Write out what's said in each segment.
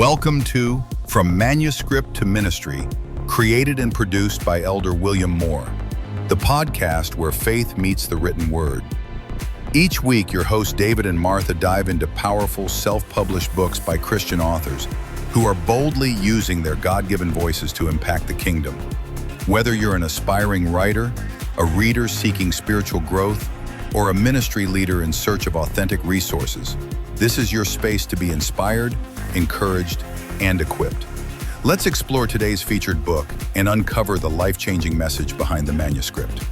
Welcome to From Manuscript to Ministry, created and produced by Elder William Moore, the podcast where faith meets the written word. Each week, your hosts David and Martha dive into powerful, self-published books by Christian authors who are boldly using their God-given voices to impact the kingdom. Whether you're an aspiring writer, a reader seeking spiritual growth, or a ministry leader in search of authentic resources, this is your space to be inspired, encouraged, and equipped. Let's explore today's featured book and uncover the life-changing message behind the manuscript.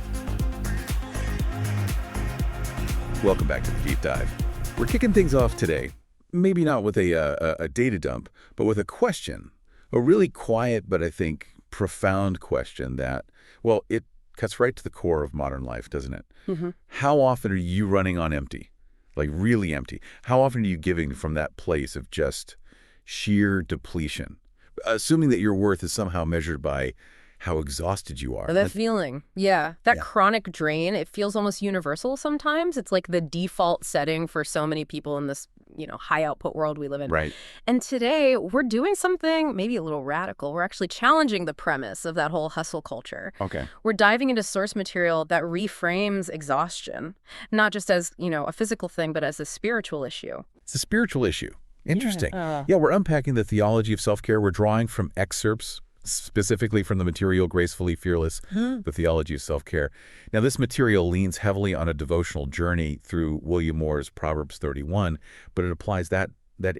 Welcome back to the Deep Dive. We're kicking things off today, maybe not with a data dump, but with a question, a really quiet but I think profound question that, well, it cuts right to the core of modern life, doesn't it? Mm-hmm. How often are you running on empty, like really empty? How often are you giving from that place of just sheer depletion, assuming that your worth is somehow measured by how exhausted you are? That feeling, yeah. That Yeah. chronic drain, it feels almost universal sometimes. It's like the default setting for so many people in this, high output world we live in. Right. And today we're doing something maybe a little radical. We're actually challenging the premise of that whole hustle culture. Okay. We're diving into source material that reframes exhaustion, not just as, a physical thing, but as a spiritual issue. It's a spiritual issue. Interesting. Yeah. Yeah, we're unpacking the theology of self-care. We're drawing from excerpts, specifically from the material Gracefully Fearless, the theology of self-care. Now, this material leans heavily on a devotional journey through William Moore's Proverbs 31, but it applies that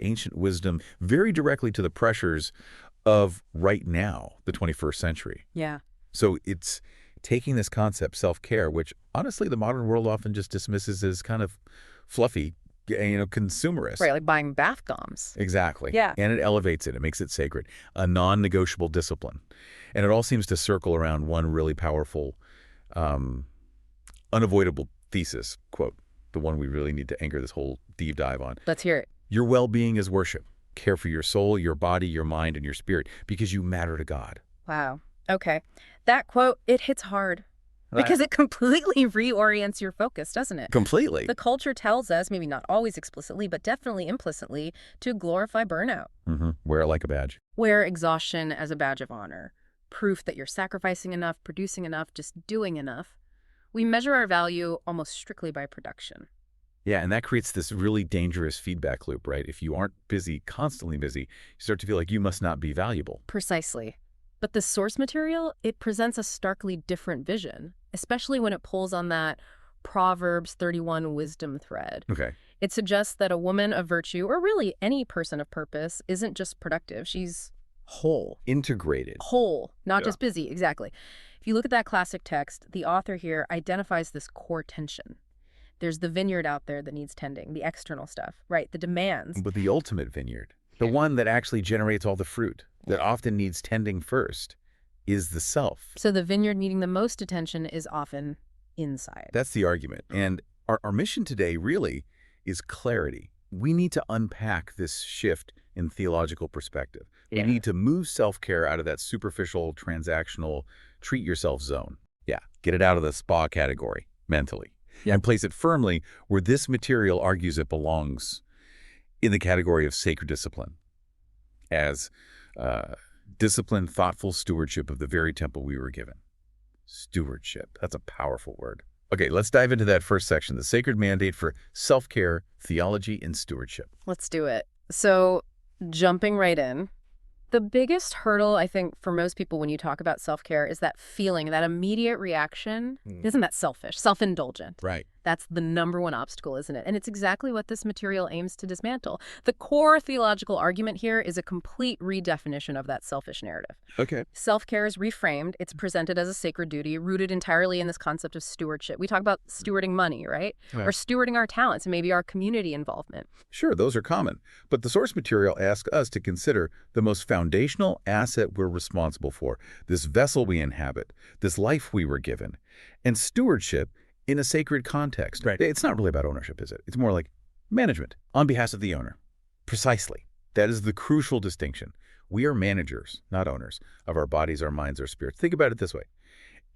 ancient wisdom very directly to the pressures of right now, the 21st century. Yeah. So it's taking this concept, self-care, which honestly the modern world often just dismisses as kind of fluffy, consumerist. Right, like buying bath bombs. Exactly. Yeah. And it elevates it. It makes it sacred, a non-negotiable discipline. And it all seems to circle around one really powerful, unavoidable thesis, quote, the one we really need to anchor this whole deep dive on. Let's hear it. Your well-being is worship. Care for your soul, your body, your mind, and your spirit, because you matter to God. Wow. Okay. That quote, it hits hard. Because it completely reorients your focus, doesn't it? Completely. The culture tells us, maybe not always explicitly, but definitely implicitly, to glorify burnout. Wear it like a badge. Wear exhaustion as a badge of honor. Proof that you're sacrificing enough, producing enough, just doing enough. We measure our value almost strictly by production. Yeah, and that creates this really dangerous feedback loop, right? If you aren't busy, constantly busy, you start to feel like you must not be valuable. Precisely. But the source material, it presents a starkly different vision, especially when it pulls on that Proverbs 31 wisdom thread. Okay. It suggests that a woman of virtue, or really any person of purpose, isn't just productive. She's whole. Integrated. Whole, not Yeah. just busy. Exactly. If you look at that classic text, the author here identifies this core tension. There's the vineyard out there that needs tending, the external stuff, right? The demands. But the ultimate vineyard, the one that actually generates all the fruit, that often needs tending first, is the self. So the vineyard needing the most attention is often inside. That's the argument. And our mission today really is clarity. We need to unpack this shift in theological perspective. Yeah. We need to move self-care out of that superficial, transactional, treat yourself zone. Yeah, get it out of the spa category mentally. Yeah. And place it firmly where this material argues it belongs, in the category of sacred discipline, as disciplined, thoughtful stewardship of the very temple we were given. Stewardship. That's a powerful word. Okay, let's dive into that first section, the sacred mandate for self-care, theology, and stewardship. Let's do it. So jumping right in, the biggest hurdle, I think, for most people when you talk about self-care is that feeling, that immediate reaction. Isn't that selfish, self-indulgent? Right. That's the number one obstacle, isn't it? And it's exactly what this material aims to dismantle. The core theological argument here is a complete redefinition of that selfish narrative. Okay. Self-care is reframed. It's presented as a sacred duty, rooted entirely in this concept of stewardship. We talk about stewarding money, right? Right. Or stewarding our talents and maybe our community involvement. Sure, those are common. But the source material asks us to consider the most foundational asset we're responsible for, this vessel we inhabit, this life we were given, and stewardship in a sacred context. Right. It's not really about ownership, is it? It's more like management on behalf of the owner. Precisely. That is the crucial distinction. We are managers, not owners, of our bodies, our minds, our spirits. Think about it this way.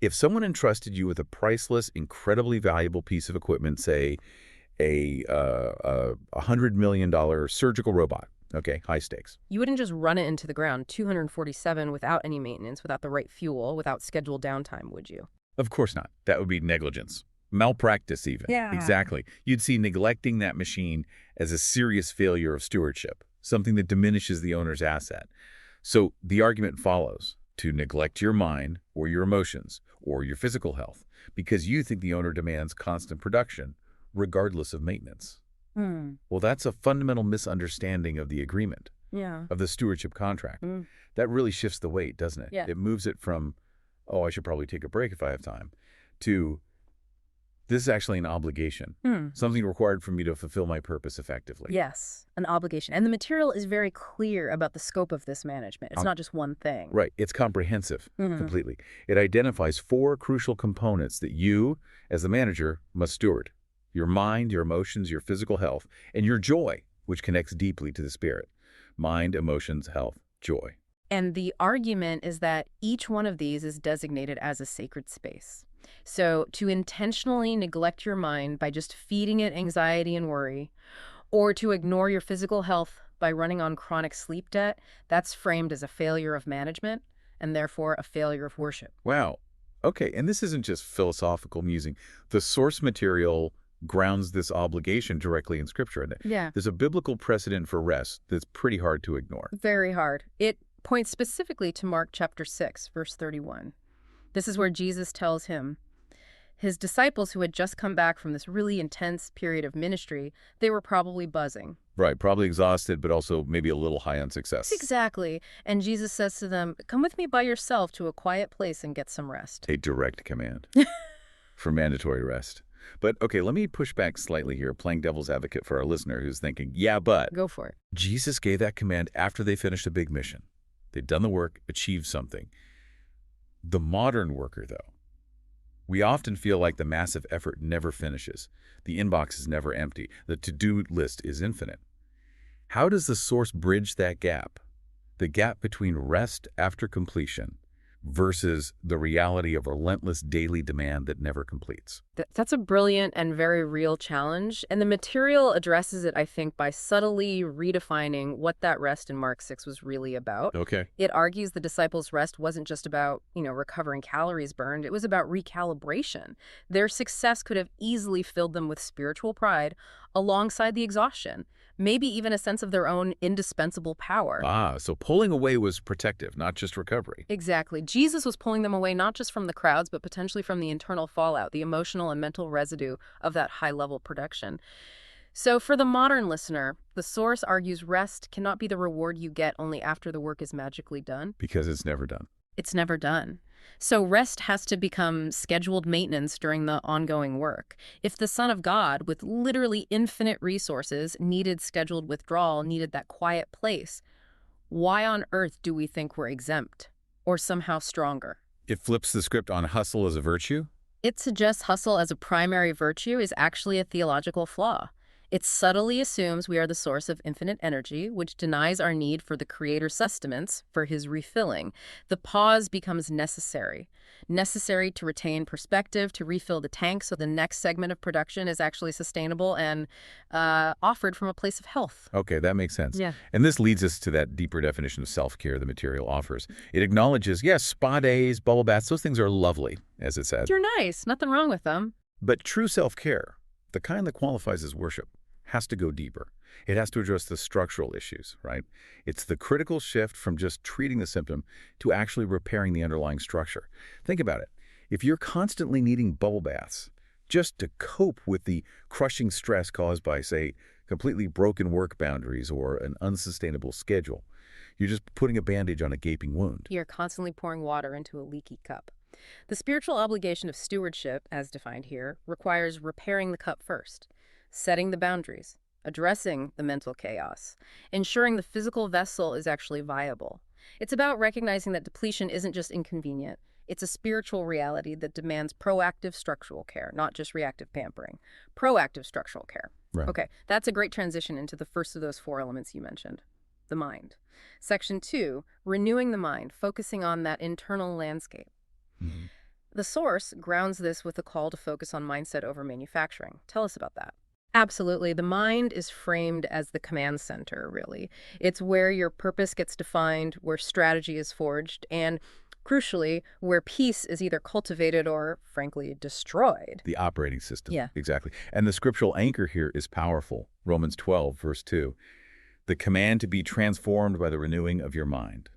If someone entrusted you with a priceless, incredibly valuable piece of equipment, say a $100 million surgical robot, Okay, high stakes. You wouldn't just run it into the ground, 247, without any maintenance, without the right fuel, without scheduled downtime, would you? Of course not. That would be negligence. Malpractice even. Yeah. Exactly. You'd see neglecting that machine as a serious failure of stewardship, something that diminishes the owner's asset. So the argument follows to neglect your mind or your emotions or your physical health because you think the owner demands constant production regardless of maintenance. Well, that's a fundamental misunderstanding of the agreement, Yeah. of the stewardship contract. That really shifts the weight, doesn't it? Yeah. It moves it from, oh, I should probably take a break if I have time, to this is actually an obligation, something required for me to fulfill my purpose effectively. Yes, an obligation. And the material is very clear about the scope of this management. It's not just one thing. Right. It's comprehensive, completely. It identifies 4 crucial components that you, as the manager, must steward. Your mind, your emotions, your physical health, and your joy, which connects deeply to the spirit. Mind, emotions, health, joy. And the argument is that each one of these is designated as a sacred space. So to intentionally neglect your mind by just feeding it anxiety and worry, or to ignore your physical health by running on chronic sleep debt, that's framed as a failure of management and therefore a failure of worship. Wow. Okay, and this isn't just philosophical musing. The source material grounds this obligation directly in Scripture. Yeah. There's a biblical precedent for rest that's pretty hard to ignore. Very hard. It points specifically to Mark chapter 6, verse 31. This is where Jesus tells his disciples who had just come back from this really intense period of ministry, they were probably buzzing. Right, probably exhausted, but also maybe a little high on success. Exactly. And Jesus says to them, come with me by yourself to a quiet place and get some rest. A direct command for mandatory rest. But okay, let me push back slightly here, playing devil's advocate for our listener who's thinking, yeah, but Go for it. Jesus gave that command after they finished a big mission. They'd done the work, achieved something. The modern worker, though, we often feel like the massive effort never finishes. The inbox is never empty. The to-do list is infinite. How does the source bridge that gap? The gap between rest after completion versus the reality of relentless daily demand that never completes. That's a brilliant and very real challenge. And the material addresses it, I think, by subtly redefining what that rest in Mark 6 was really about. Okay. It argues the disciples' rest wasn't just about, recovering calories burned. It was about recalibration. Their success could have easily filled them with spiritual pride alongside the exhaustion, maybe even a sense of their own indispensable power. Ah, so pulling away was protective, not just recovery. Exactly. Jesus was pulling them away not just from the crowds, but potentially from the internal fallout, the emotional and mental residue of that high-level production. So for the modern listener, the source argues rest cannot be the reward you get only after the work is magically done. Because it's never done. It's never done. So rest has to become scheduled maintenance during the ongoing work. If the Son of God, with literally infinite resources, needed scheduled withdrawal, needed that quiet place, why on earth do we think we're exempt or somehow stronger? It flips the script on hustle as a virtue? It suggests hustle as a primary virtue is actually a theological flaw. It subtly assumes we are the source of infinite energy, which denies our need for the Creator's sustenance, for his refilling. The pause becomes necessary to retain perspective, to refill the tank so the next segment of production is actually sustainable and offered from a place of health. Okay, that makes sense. Yeah. And this leads us to that deeper definition of self-care the material offers. It acknowledges, yes, spa days, bubble baths, those things are lovely, as it said. They're nice. Nothing wrong with them. But true self-care, the kind that qualifies as worship, has to go deeper. It has to address the structural issues, right? It's the critical shift from just treating the symptom to actually repairing the underlying structure. Think about it. If you're constantly needing bubble baths just to cope with the crushing stress caused by, say, completely broken work boundaries or an unsustainable schedule, you're just putting a bandage on a gaping wound. You're constantly pouring water into a leaky cup. The spiritual obligation of stewardship, as defined here, requires repairing the cup first, setting the boundaries, addressing the mental chaos, ensuring the physical vessel is actually viable. It's about recognizing that depletion isn't just inconvenient. It's a spiritual reality that demands proactive structural care, not just reactive pampering. Proactive structural care. Right. Okay, that's a great transition into the first of those 4 elements you mentioned, the mind. Section 2, renewing the mind, focusing on that internal landscape. Mm-hmm. The source grounds this with a call to focus on mindset over manufacturing. Tell us about that. Absolutely. The mind is framed as the command center, really. It's where your purpose gets defined, where strategy is forged, and crucially, where peace is either cultivated or, frankly, destroyed. The operating system. Yeah. Exactly. And the scriptural anchor here is powerful. Romans 12, verse 2. The command to be transformed by the renewing of your mind.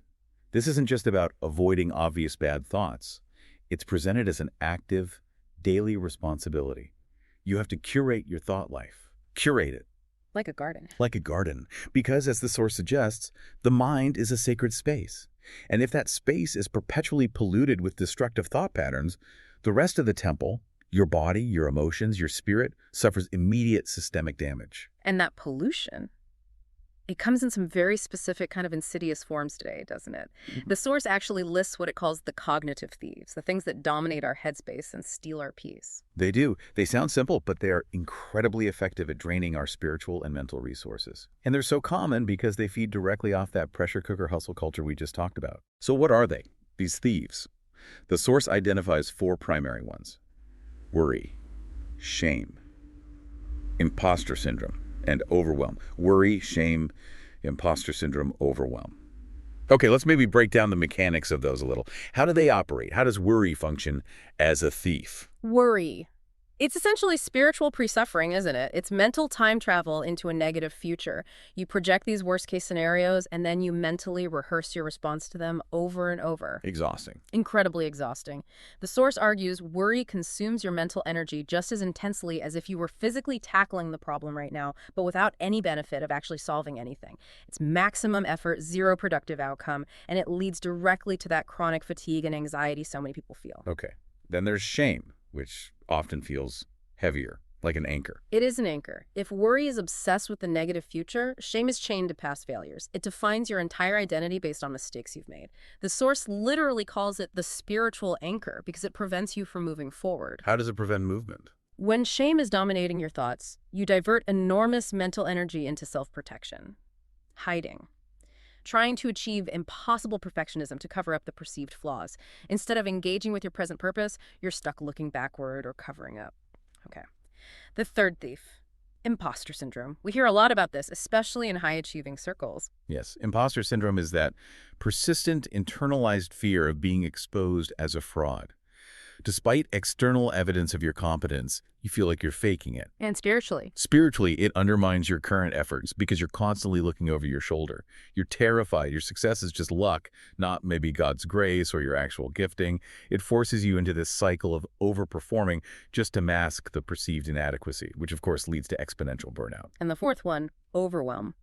This isn't just about avoiding obvious bad thoughts. It's presented as an active, daily responsibility. You have to curate your thought life. Curate it. Like a garden. Like a garden. Because, as the source suggests, the mind is a sacred space. And if that space is perpetually polluted with destructive thought patterns, the rest of the temple, your body, your emotions, your spirit, suffers immediate systemic damage. And that pollution, it comes in some very specific kind of insidious forms today, doesn't it? The source actually lists what it calls the cognitive thieves, the things that dominate our headspace and steal our peace. They do. They sound simple, but they are incredibly effective at draining our spiritual and mental resources. And they're so common because they feed directly off that pressure cooker hustle culture we just talked about. So what are they, these thieves? The source identifies 4 primary ones: worry, shame, imposter syndrome, and overwhelm. Worry, shame, imposter syndrome, overwhelm. Okay, let's maybe break down the mechanics of those a little. How do they operate? How does worry function as a thief? Worry. It's essentially spiritual pre-suffering, isn't it? It's mental time travel into a negative future. You project these worst-case scenarios, and then you mentally rehearse your response to them over and over. Exhausting. Incredibly exhausting. The source argues worry consumes your mental energy just as intensely as if you were physically tackling the problem right now, but without any benefit of actually solving anything. It's maximum effort, zero productive outcome, and it leads directly to that chronic fatigue and anxiety so many people feel. Okay. Then there's shame, which often feels heavier, like an anchor. It is an anchor. If worry is obsessed with the negative future, shame is chained to past failures. It defines your entire identity based on mistakes you've made. The source literally calls it the spiritual anchor because it prevents you from moving forward. How does it prevent movement? When shame is dominating your thoughts, you divert enormous mental energy into self-protection, hiding, trying to achieve impossible perfectionism to cover up the perceived flaws. Instead of engaging with your present purpose, you're stuck looking backward or covering up. Okay. The third thief, imposter syndrome. We hear a lot about this, especially in high-achieving circles. Yes, imposter syndrome is that persistent internalized fear of being exposed as a fraud. Despite external evidence of your competence, you feel like you're faking it. And spiritually. Spiritually, it undermines your current efforts because you're constantly looking over your shoulder. You're terrified. Your success is just luck, not maybe God's grace or your actual gifting. It forces you into this cycle of overperforming just to mask the perceived inadequacy, which of course leads to exponential burnout. And the fourth one, overwhelm,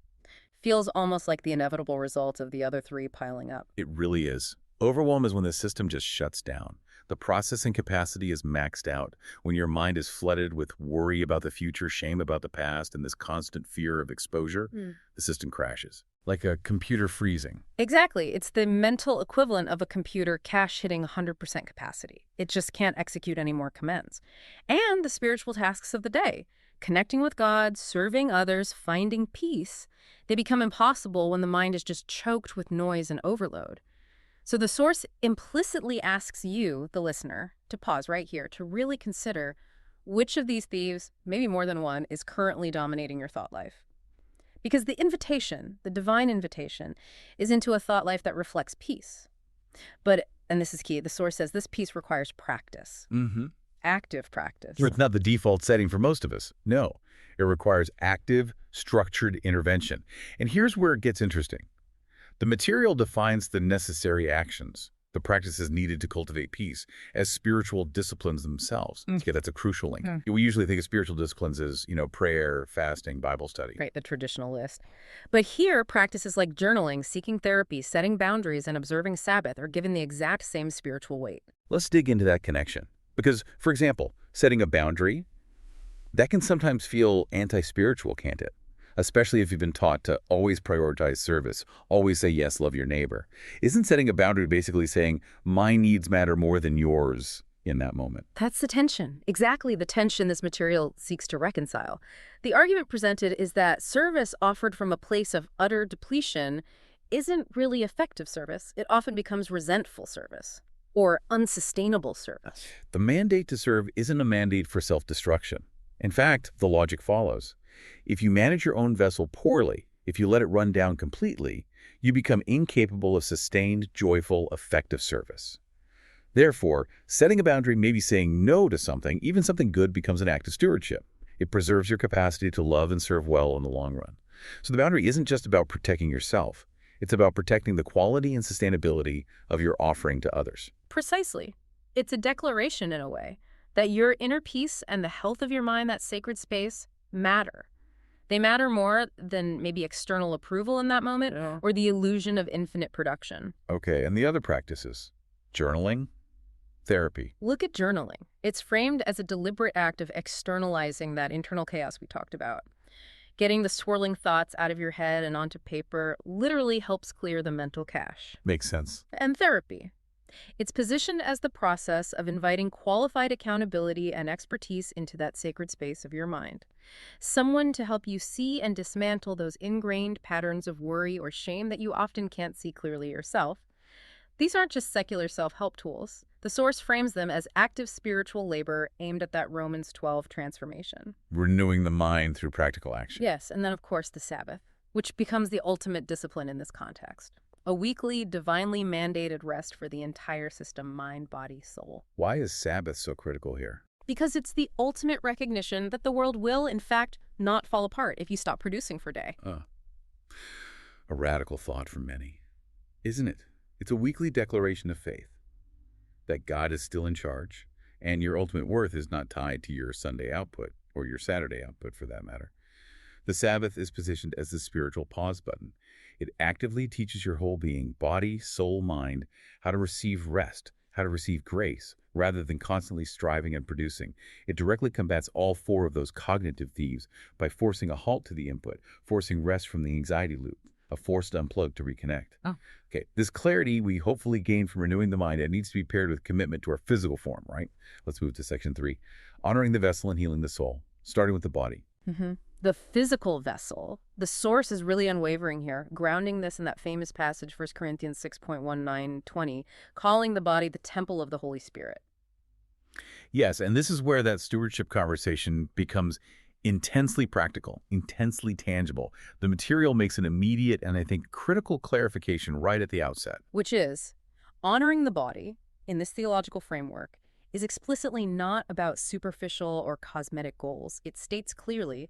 feels almost like the inevitable result of the other 3 piling up. It really is. Overwhelm is when the system just shuts down. The processing capacity is maxed out. When your mind is flooded with worry about the future, shame about the past, and this constant fear of exposure, the system crashes. Like a computer freezing. Exactly. It's the mental equivalent of a computer cache hitting 100% capacity. It just can't execute any more commands. And the spiritual tasks of the day, connecting with God, serving others, finding peace, they become impossible when the mind is just choked with noise and overload. So the source implicitly asks you, the listener, to pause right here to really consider which of these thieves, maybe more than one, is currently dominating your thought life. Because the invitation, the divine invitation, is into a thought life that reflects peace. But, and this is key, the source says this peace requires practice. Active practice. It's not the default setting for most of us. No, it requires active, structured intervention. And here's where it gets interesting. The material defines the necessary actions, the practices needed to cultivate peace, as spiritual disciplines themselves. Yeah, that's a crucial link. We usually think of spiritual disciplines as, prayer, fasting, Bible study. Right, the traditional list. But here, practices like journaling, seeking therapy, setting boundaries, and observing Sabbath are given the exact same spiritual weight. Let's dig into that connection. Because, for example, setting a boundary, that can sometimes feel anti-spiritual, can't it? Especially if you've been taught to always prioritize service, always say yes, love your neighbor. Isn't setting a boundary basically saying, my needs matter more than yours in that moment? That's the tension. Exactly the tension this material seeks to reconcile. The argument presented is that service offered from a place of utter depletion isn't really effective service. It often becomes resentful service or unsustainable service. The mandate to serve isn't a mandate for self-destruction. In fact, the logic follows. If you manage your own vessel poorly, if you let it run down completely, you become incapable of sustained, joyful, effective service. Therefore, setting a boundary may be saying no to something, even something good becomes an act of stewardship. It preserves your capacity to love and serve well in the long run. So the boundary isn't just about protecting yourself. It's about protecting the quality and sustainability of your offering to others. Precisely. It's a declaration, in a way, that your inner peace and the health of your mind, that sacred space, matter. They matter more than maybe external approval in that moment or the illusion of infinite production. Okay, and the other practices? Journaling, therapy. Look at journaling. It's framed as a deliberate act of externalizing that internal chaos we talked about. Getting the swirling thoughts out of your head and onto paper literally helps clear the mental cache. Makes sense. And therapy. It's positioned as the process of inviting qualified accountability and expertise into that sacred space of your mind. Someone to help you see and dismantle those ingrained patterns of worry or shame that you often can't see clearly yourself. These aren't just secular self-help tools. The Source frames them as active spiritual labor aimed at that Romans 12 transformation. Renewing the mind through practical action. Yes, and then of course the Sabbath, which becomes the ultimate discipline in this context. A weekly, divinely mandated rest for the entire system, mind, body, soul. Why is Sabbath so critical here? Because it's the ultimate recognition that the world will, in fact, not fall apart if you stop producing for a day. A radical thought for many, isn't it? It's a weekly declaration of faith that God is still in charge, and your ultimate worth is not tied to your Sunday output, or your Saturday output for that matter. The Sabbath is positioned as the spiritual pause button. It actively teaches your whole being, body, soul, mind, how to receive rest, how to receive grace, rather than constantly striving and producing. It directly combats all four of those cognitive thieves by forcing a halt to the input, forcing rest from the anxiety loop, a forced unplug to reconnect. Okay, this clarity we hopefully gain from renewing the mind, it needs to be paired with commitment to our physical form, right? Let's move to section 3. Honoring the vessel and healing the soul, starting with the body. The physical vessel, the Source is really unwavering here, grounding this in that famous passage, 1 Corinthians 6:19-20, calling the body the temple of the Holy Spirit. Yes, and this is where that stewardship conversation becomes intensely practical, intensely tangible. The material makes an immediate and I think critical clarification right at the outset. Which is, honoring the body, in this theological framework, is explicitly not about superficial or cosmetic goals. It states clearly,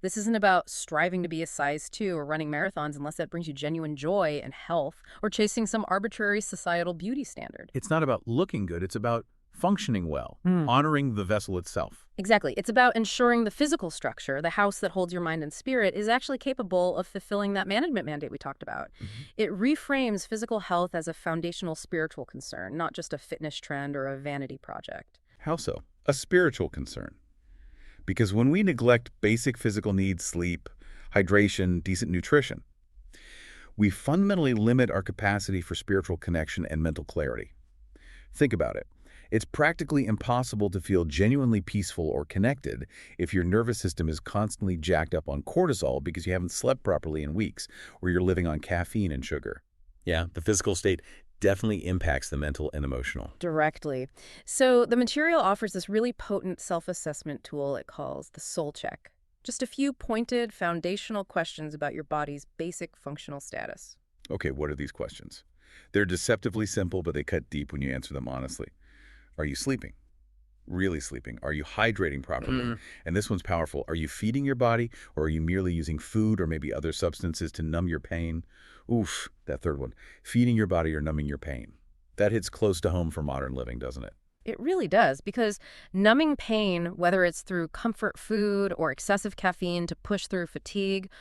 this isn't about striving to be a size 2 or running marathons unless that brings you genuine joy and health, or chasing some arbitrary societal beauty standard. It's not about looking good, it's about functioning well, honoring the vessel itself. Exactly. It's about ensuring the physical structure, the house that holds your mind and spirit, is actually capable of fulfilling that management mandate we talked about. It reframes physical health as a foundational spiritual concern, not just a fitness trend or a vanity project. How so? A spiritual concern. Because when we neglect basic physical needs, sleep, hydration, decent nutrition, we fundamentally limit our capacity for spiritual connection and mental clarity. Think about it. It's practically impossible to feel genuinely peaceful or connected if your nervous system is constantly jacked up on cortisol because you haven't slept properly in weeks, or you're living on caffeine and sugar. Yeah, the physical state definitely impacts the mental and emotional. Directly. So the material offers this really potent self-assessment tool it calls the soul check. Just a few pointed, foundational questions about your body's basic functional status. Okay, what are these questions? They're deceptively simple, but they cut deep when you answer them honestly. Are you sleeping? Really sleeping? Are you hydrating properly? And this one's powerful. Are you feeding your body, or are you merely using food or maybe other substances to numb your pain? Oof, that third one. Feeding your body or numbing your pain. That hits close to home for modern living, doesn't it? It really does, because numbing pain, whether it's through comfort food or excessive caffeine to push through fatigue,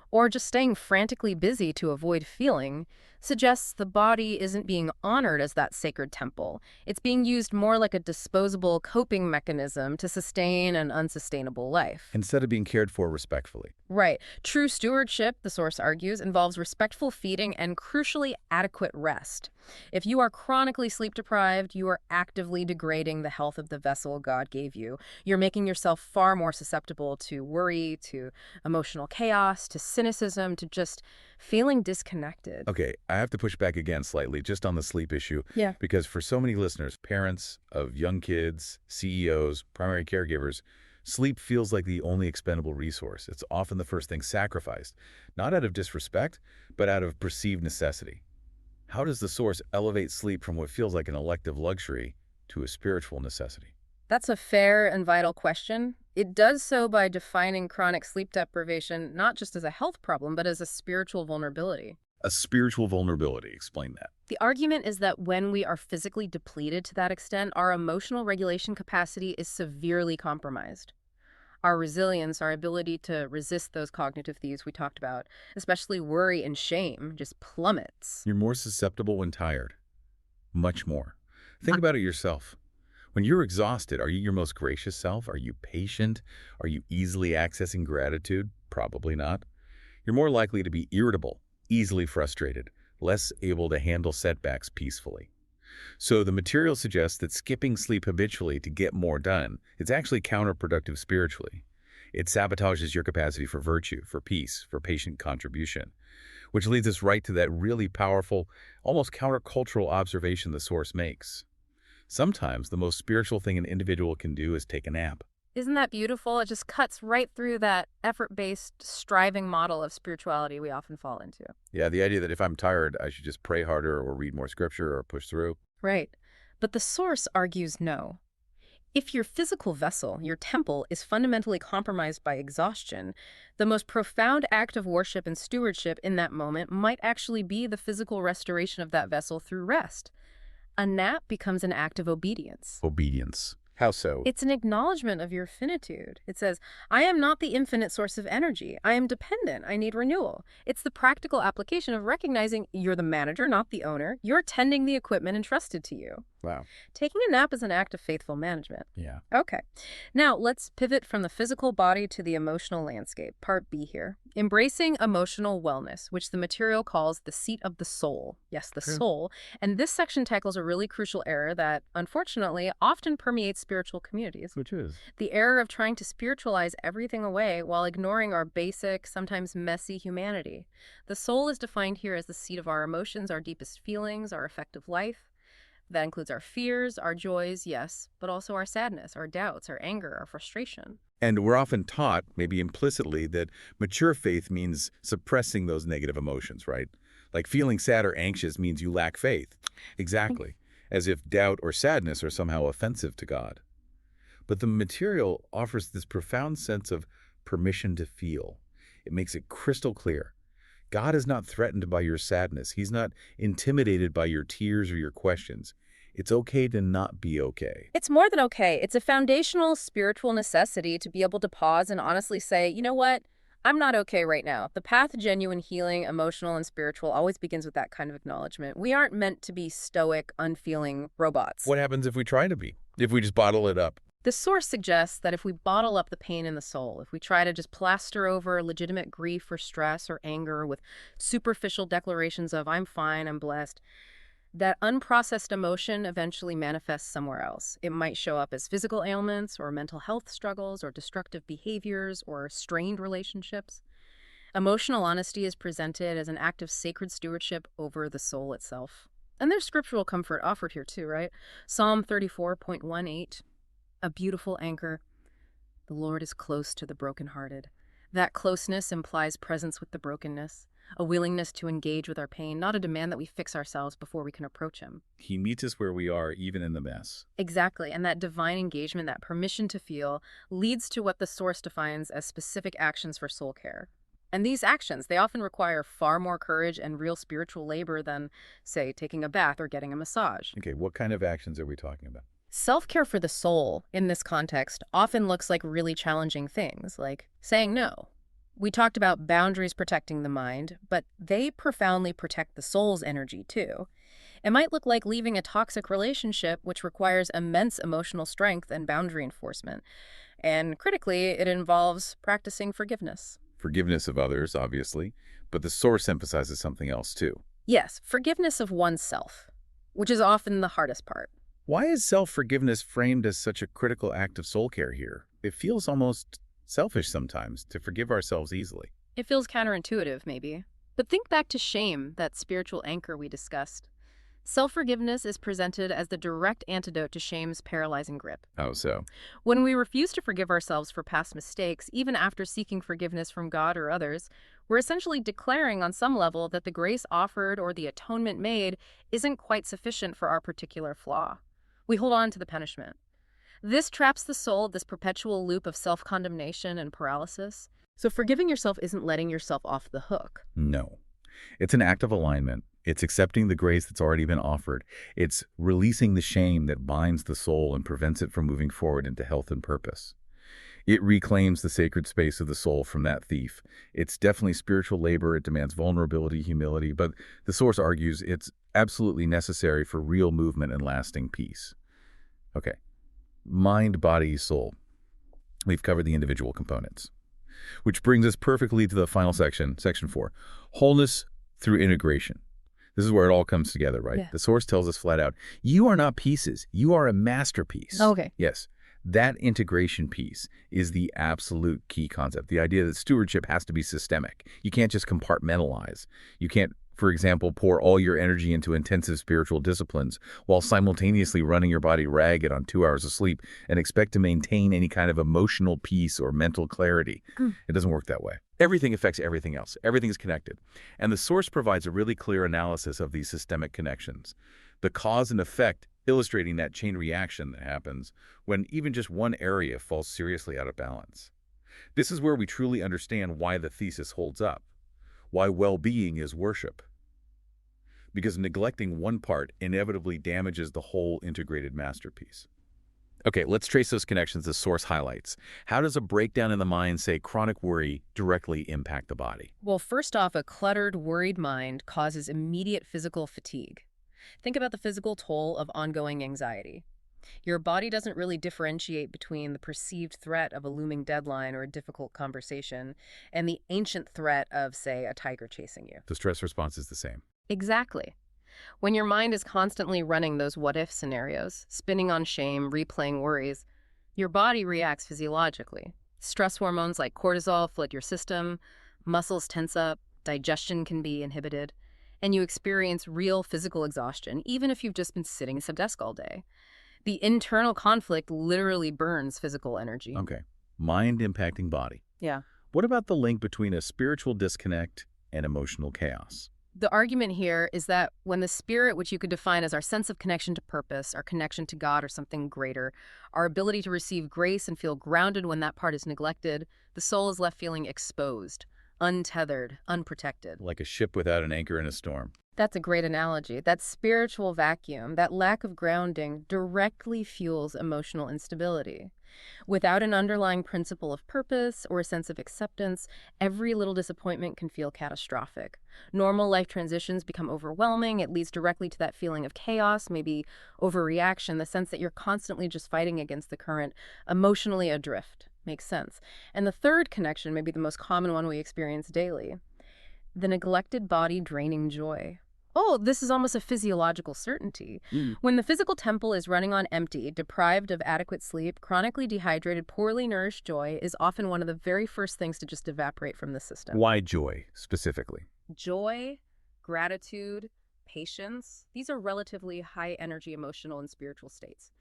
or just staying frantically busy to avoid feeling, suggests the body isn't being honored as that sacred temple. It's being used more like a disposable coping mechanism to sustain an unsustainable life. Instead of being cared for respectfully. Right. True stewardship, the Source argues, involves respectful feeding and, crucially, adequate rest. If you are chronically sleep-deprived, you are actively degrading the health of the vessel God gave you. You're making yourself far more susceptible to worry, to emotional chaos, to cynicism, to just feeling disconnected. Okay, I have to push back again slightly just on the sleep issue. Yeah. Because for so many listeners, parents of young kids, CEOs, primary caregivers, Sleep feels like the only expendable resource. It's often the first thing sacrificed, not out of disrespect, but out of perceived necessity. How does the Source elevate sleep from what feels like an elective luxury to a spiritual necessity? That's a fair and vital question. It does so by defining chronic sleep deprivation not just as a health problem, but as a spiritual vulnerability. A spiritual vulnerability. Explain that. The argument is that when we are physically depleted to that extent, our emotional regulation capacity is severely compromised. Our resilience, our ability to resist those cognitive thieves we talked about, especially worry and shame, just plummets. You're more susceptible when tired. Much more. Think about it yourself. When you're exhausted, are you your most gracious self? Are you patient? Are you easily accessing gratitude? Probably not. You're more likely to be irritable, easily frustrated, less able to handle setbacks peacefully. So the material suggests that skipping sleep habitually to get more done is actually counterproductive spiritually. It sabotages your capacity for virtue, for peace, for patient contribution, which leads us right to that really powerful, almost countercultural observation the Source makes. Sometimes the most spiritual thing an individual can do is take a nap. Isn't that beautiful? It just cuts right through that effort-based, striving model of spirituality we often fall into. Yeah, the idea that if I'm tired, I should just pray harder or read more scripture or push through. Right. But the Source argues no. If your physical vessel, your temple, is fundamentally compromised by exhaustion, the most profound act of worship and stewardship in that moment might actually be the physical restoration of that vessel through rest. A nap becomes an act of obedience. Obedience. How so? It's an acknowledgement of your finitude. It says, I am not the infinite source of energy. I am dependent. I need renewal. It's the practical application of recognizing you're the manager, not the owner. You're tending the equipment entrusted to you. Wow. Taking a nap is an act of faithful management. Yeah. Okay. Now, let's pivot from the physical body to the emotional landscape. Part B here. Embracing emotional wellness, which the material calls the seat of the soul. Yes, the soul. And this section tackles a really crucial error that, unfortunately, often permeates spiritual communities. Which is? The error of trying to spiritualize everything away while ignoring our basic, sometimes messy humanity. The soul is defined here as the seat of our emotions, our deepest feelings, our affective life. That includes our fears, our joys, yes, but also our sadness, our doubts, our anger, our frustration. And we're often taught, maybe implicitly, that mature faith means suppressing those negative emotions, right? Like feeling sad or anxious means you lack faith. Exactly. As if doubt or sadness are somehow offensive to God. But the material offers this profound sense of permission to feel. It makes it crystal clear. God is not threatened by your sadness. He's not intimidated by your tears or your questions. It's okay to not be okay. It's more than okay. It's a foundational spiritual necessity to be able to pause and honestly say, you know what? I'm not okay right now. The path to genuine healing, emotional and spiritual, always begins with that kind of acknowledgement. We aren't meant to be stoic, unfeeling robots. What happens if we try to be? If we just bottle it up? The Source suggests that if we bottle up the pain in the soul, if we try to just plaster over legitimate grief or stress or anger with superficial declarations of, I'm fine, I'm blessed, that unprocessed emotion eventually manifests somewhere else. It might show up as physical ailments or mental health struggles or destructive behaviors or strained relationships. Emotional honesty is presented as an act of sacred stewardship over the soul itself. And there's scriptural comfort offered here too, right? Psalm 34.18, a beautiful anchor. The Lord is close to the brokenhearted. That closeness implies presence with the brokenness, a willingness to engage with our pain, not a demand that we fix ourselves before we can approach him. He meets us where we are, even in the mess. Exactly, and that divine engagement, that permission to feel, leads to what the Source defines as specific actions for soul care. And these actions, they often require far more courage and real spiritual labor than, say, taking a bath or getting a massage. Okay, what kind of actions are we talking about? Self-care for the soul, in this context, often looks like really challenging things, like saying no. We talked about boundaries protecting the mind, but they profoundly protect the soul's energy, too. It might look like leaving a toxic relationship, which requires immense emotional strength and boundary enforcement. And critically, it involves practicing forgiveness. Forgiveness of others, obviously, but the Source emphasizes something else, too. Yes, forgiveness of oneself, which is often the hardest part. Why is self-forgiveness framed as such a critical act of soul care here? It feels almost selfish sometimes to forgive ourselves easily. It feels counterintuitive, maybe. But think back to shame, that spiritual anchor we discussed. Self-forgiveness is presented as the direct antidote to shame's paralyzing grip. How so? When we refuse to forgive ourselves for past mistakes, even after seeking forgiveness from God or others, we're essentially declaring on some level that the grace offered or the atonement made isn't quite sufficient for our particular flaw. We hold on to the punishment. This traps the soul, this perpetual loop of self-condemnation and paralysis. So forgiving yourself isn't letting yourself off the hook. No. It's an act of alignment. It's accepting the grace that's already been offered. It's releasing the shame that binds the soul and prevents it from moving forward into health and purpose. It reclaims the sacred space of the soul from that thief. It's definitely spiritual labor. It demands vulnerability, humility, but the Source argues it's absolutely necessary for real movement and lasting peace. Okay. Mind, body, soul. We've covered the individual components. Which brings us perfectly to the final section, section 4. Wholeness through integration. This is where it all comes together, right? Yeah. The Source tells us flat out, you are not pieces. You are a masterpiece. Okay. Yes. That integration piece is the absolute key concept. The idea that stewardship has to be systemic. You can't just compartmentalize. You can't, for example, pour all your energy into intensive spiritual disciplines while simultaneously running your body ragged on 2 hours of sleep and expect to maintain any kind of emotional peace or mental clarity. It doesn't work that way. Everything affects everything else. Everything is connected. And the Source provides a really clear analysis of these systemic connections. The cause and effect illustrating that chain reaction that happens when even just one area falls seriously out of balance. This is where we truly understand why the thesis holds up, why well-being is worship. Because neglecting one part inevitably damages the whole integrated masterpiece. Okay, let's trace those connections the Source highlights. How does a breakdown in the mind, say chronic worry, directly impact the body? Well, first off, a cluttered, worried mind causes immediate physical fatigue. Think about the physical toll of ongoing anxiety. Your body doesn't really differentiate between the perceived threat of a looming deadline or a difficult conversation and the ancient threat of, say, a tiger chasing you. The stress response is the same. Exactly. When your mind is constantly running those what-if scenarios, spinning on shame, replaying worries, your body reacts physiologically. Stress hormones like cortisol flood your system, muscles tense up, digestion can be inhibited, and you experience real physical exhaustion, even if you've just been sitting at a desk all day. The internal conflict literally burns physical energy. Okay. Mind impacting body. Yeah. What about the link between a spiritual disconnect and emotional chaos? The argument here is that when the spirit, which you could define as our sense of connection to purpose, our connection to God or something greater, our ability to receive grace and feel grounded when that part is neglected, the soul is left feeling exposed, untethered, unprotected. Like a ship without an anchor in a storm. That's a great analogy. That spiritual vacuum, that lack of grounding, directly fuels emotional instability. Without an underlying principle of purpose or a sense of acceptance, every little disappointment can feel catastrophic. Normal life transitions become overwhelming. It leads directly to that feeling of chaos, maybe overreaction, the sense that you're constantly just fighting against the current, emotionally adrift. Makes sense. And the third connection, maybe the most common one we experience daily, the neglected body draining joy. Oh, this is almost a physiological certainty. When the physical temple is running on empty, deprived of adequate sleep, chronically dehydrated, poorly nourished joy is often one of the very first things to just evaporate from the system. Why joy, specifically? Joy, gratitude, patience, these are relatively high-energy emotional and spiritual states.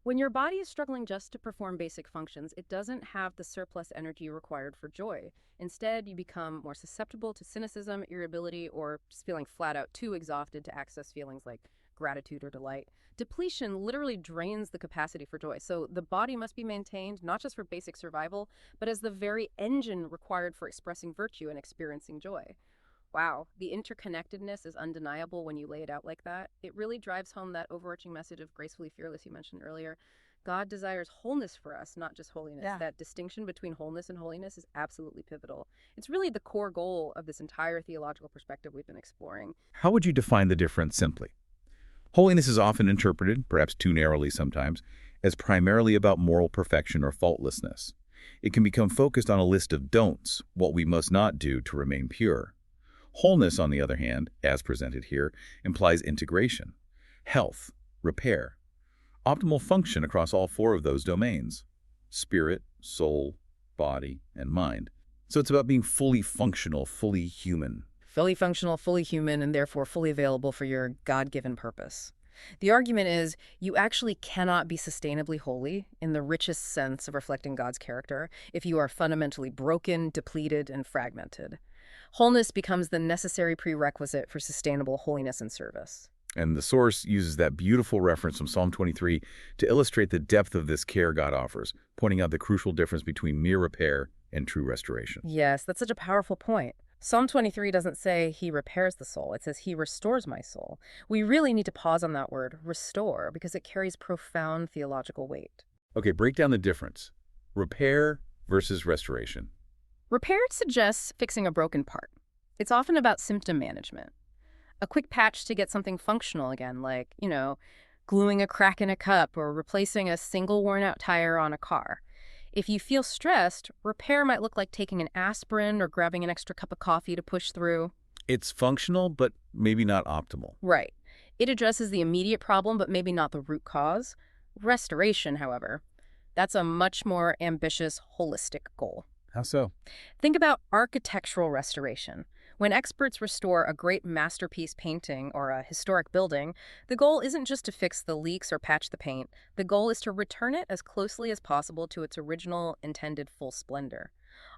When your body is struggling just to perform basic functions, it doesn't have the surplus energy required for joy. Instead, you become more susceptible to cynicism, irritability, or just feeling flat out too exhausted to access feelings like gratitude or delight. Depletion literally drains the capacity for joy. So the body must be maintained not just for basic survival, but as the very engine required for expressing virtue and experiencing joy. Wow, the interconnectedness is undeniable when you lay it out like that. It really drives home that overarching message of gracefully fearless you mentioned earlier. God desires wholeness for us, not just holiness. Yeah. That distinction between wholeness and holiness is absolutely pivotal. It's really the core goal of this entire theological perspective we've been exploring. How would you define the difference simply? Holiness is often interpreted, perhaps too narrowly sometimes, as primarily about moral perfection or faultlessness. It can become focused on a list of don'ts, what we must not do to remain pure. Wholeness, on the other hand, as presented here, implies integration, health, repair, optimal function across all four of those domains: spirit, soul, body, and mind. So it's about being fully functional, fully human. fully functional, fully human, and therefore fully available for your God-given purpose. The argument is you actually cannot be sustainably holy in the richest sense of reflecting God's character if you are fundamentally broken, depleted, and fragmented. Wholeness becomes the necessary prerequisite for sustainable holiness and service. And the source uses that beautiful reference from Psalm 23 to illustrate the depth of this care God offers, pointing out the crucial difference between mere repair and true restoration. Yes, that's such a powerful point. Psalm 23 doesn't say he repairs the soul. It says he restores my soul. We really need to pause on that word, restore, because it carries profound theological weight. Okay, break down the difference. Repair versus restoration. Repair suggests fixing a broken part. It's often about symptom management. A quick patch to get something functional again, like, gluing a crack in a cup or replacing a single worn-out tire on a car. If you feel stressed, repair might look like taking an aspirin or grabbing an extra cup of coffee to push through. It's functional, but maybe not optimal. Right. It addresses the immediate problem, but maybe not the root cause. Restoration, however, that's a much more ambitious, holistic goal. How so? Think about architectural restoration. When experts restore a great masterpiece painting or a historic building, the goal isn't just to fix the leaks or patch the paint. The goal is to return it as closely as possible to its original intended full splendor.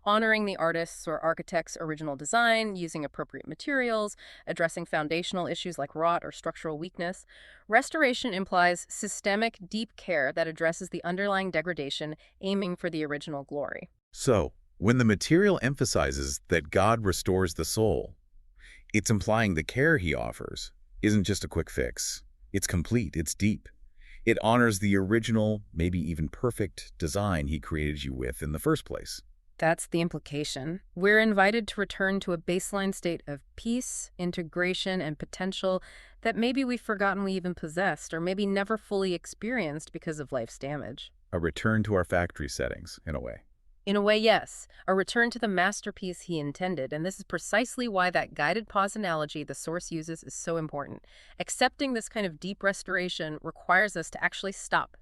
Honoring the artist's or architect's original design, using appropriate materials, addressing foundational issues like rot or structural weakness. Restoration implies systemic, deep care that addresses the underlying degradation, aiming for the original glory. So, when the material emphasizes that God restores the soul, it's implying the care he offers isn't just a quick fix. It's complete, it's deep. It honors the original, maybe even perfect design he created you with in the first place. That's the implication. We're invited to return to a baseline state of peace, integration, and potential that maybe we've forgotten we even possessed, or maybe never fully experienced because of life's damage. A return to our factory settings, in a way. In a way, yes. A return to the masterpiece he intended, and this is precisely why that guided pause analogy the source uses is so important. Accepting this kind of deep restoration requires us to actually stop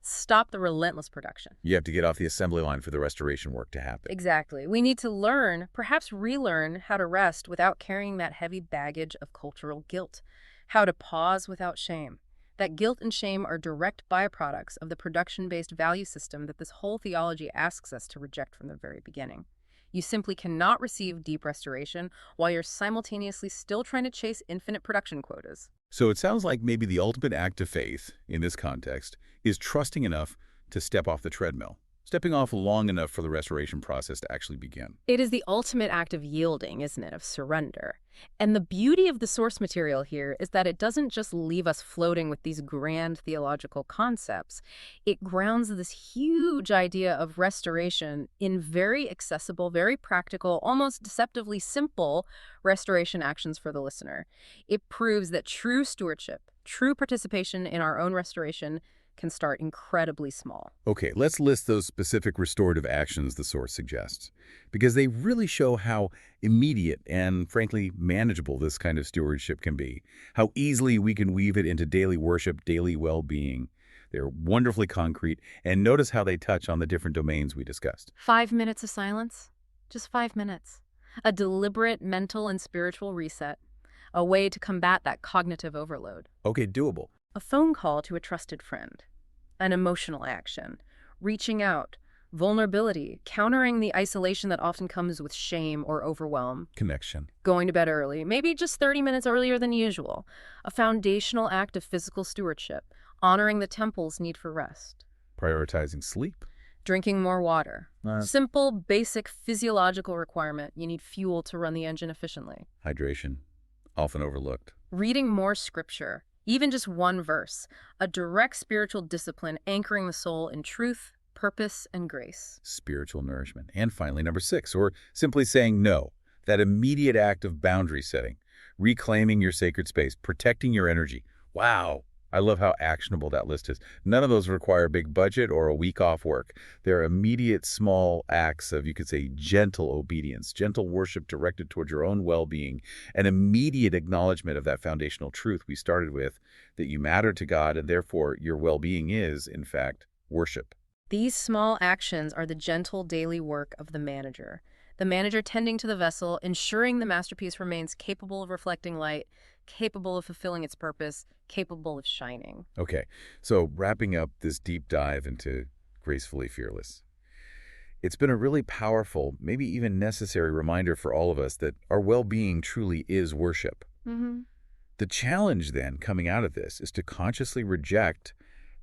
the relentless production. You have to get off the assembly line for the restoration work to happen. Exactly. We need to learn, perhaps relearn, how to rest without carrying that heavy baggage of cultural guilt. How to pause without shame. That guilt and shame are direct byproducts of the production-based value system that this whole theology asks us to reject from the very beginning. You simply cannot receive deep restoration while you're simultaneously still trying to chase infinite production quotas. So it sounds like maybe the ultimate act of faith, in this context, is trusting enough to step off the treadmill. Stepping off long enough for the restoration process to actually begin. It is the ultimate act of yielding, isn't it, of surrender. And the beauty of the source material here is that it doesn't just leave us floating with these grand theological concepts. It grounds this huge idea of restoration in very accessible, very practical, almost deceptively simple restoration actions for the listener. It proves that true stewardship, true participation in our own restoration can start incredibly small. Okay, let's list those specific restorative actions the source suggests, because they really show how immediate and, frankly, manageable this kind of stewardship can be, how easily we can weave it into daily worship, daily well-being. They're wonderfully concrete, and notice how they touch on the different domains we discussed. 5 minutes of silence, just 5 minutes. A deliberate mental and spiritual reset, a way to combat that cognitive overload. Okay, doable. A phone call to a trusted friend, an emotional action, reaching out, vulnerability, countering the isolation that often comes with shame or overwhelm, Connection. going to bed early, maybe just 30 minutes earlier than usual, a foundational act of physical stewardship, honoring the temple's need for rest, Prioritizing sleep. drinking more water, simple, basic physiological requirement. You need fuel to run the engine efficiently. Hydration. Often overlooked. Reading more scripture, even just one verse, a direct spiritual discipline anchoring the soul in truth, purpose, and grace. Spiritual nourishment. And finally, number 6, or simply saying no. That immediate act of boundary setting. Reclaiming your sacred space. Protecting your energy. Wow. I love how actionable that list is. None of those require a big budget or a week off work. They're immediate small acts of, you could say, gentle obedience, gentle worship directed toward your own well-being, an immediate acknowledgement of that foundational truth we started with, that you matter to God and therefore your well-being is, in fact, worship. These small actions are the gentle daily work of the manager. The manager tending to the vessel, ensuring the masterpiece remains capable of reflecting light, capable of fulfilling its purpose, capable of shining. Okay, so wrapping up this deep dive into Gracefully Fearless. It's been a really powerful, maybe even necessary reminder for all of us that our well-being truly is worship. Mm-hmm. The challenge then coming out of this is to consciously reject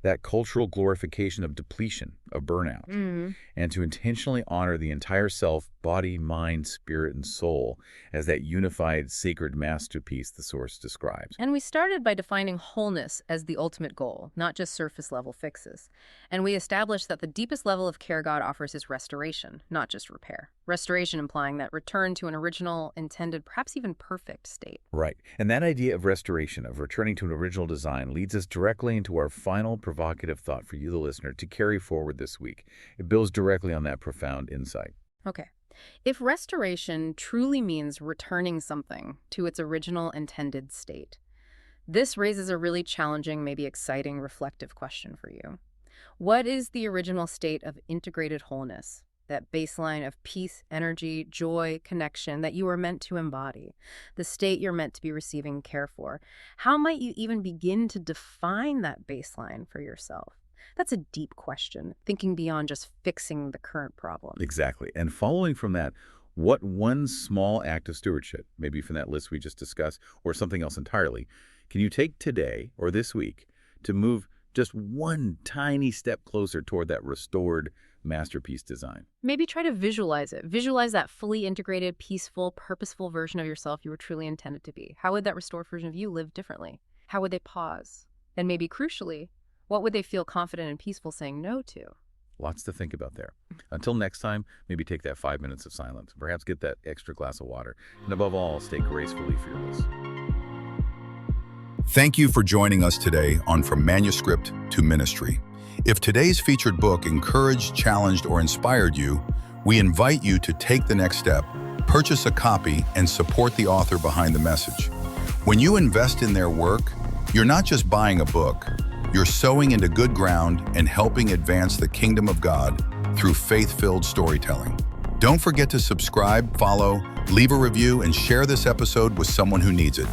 that cultural glorification of depletion, of burnout, Mm-hmm. and to intentionally honor the entire self, body, mind, spirit, and soul as that unified sacred masterpiece the Source describes. And we started by defining wholeness as the ultimate goal, not just surface-level fixes. And we established that the deepest level of care God offers is restoration, not just repair. Restoration implying that return to an original, intended, perhaps even perfect state. Right. And that idea of restoration, of returning to an original design, leads us directly into our final provocative thought for you, the listener, to carry forward this week. It builds directly on that profound insight. Okay. If restoration truly means returning something to its original intended state, this raises a really challenging, maybe exciting, reflective question for you. What is the original state of integrated wholeness? That baseline of peace, energy, joy, connection that you were meant to embody, the state you're meant to be receiving care for. How might you even begin to define that baseline for yourself? That's a deep question, thinking beyond just fixing the current problem. Exactly. And following from that, what one small act of stewardship, maybe from that list we just discussed, or something else entirely, can you take today or this week to move just one tiny step closer toward that restored masterpiece design? Maybe try to visualize it. Visualize that fully integrated, peaceful, purposeful version of yourself you were truly intended to be. How would that restored version of you live differently? How would they pause? And maybe crucially, what would they feel confident and peaceful saying no to? Lots to think about there. Until next time, maybe take that 5 minutes of silence. Perhaps get that extra glass of water. And above all, stay gracefully fearless. Thank you for joining us today on From Manuscript to Ministry. If today's featured book encouraged, challenged, or inspired you, we invite you to take the next step, purchase a copy, and support the author behind the message. When you invest in their work, you're not just buying a book, you're sowing into good ground and helping advance the kingdom of God through faith-filled storytelling. Don't forget to subscribe, follow, leave a review, and share this episode with someone who needs it.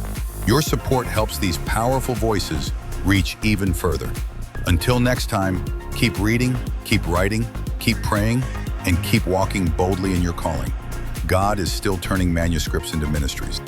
Your support helps these powerful voices reach even further. Until next time, keep reading, keep writing, keep praying, and keep walking boldly in your calling. God is still turning manuscripts into ministries.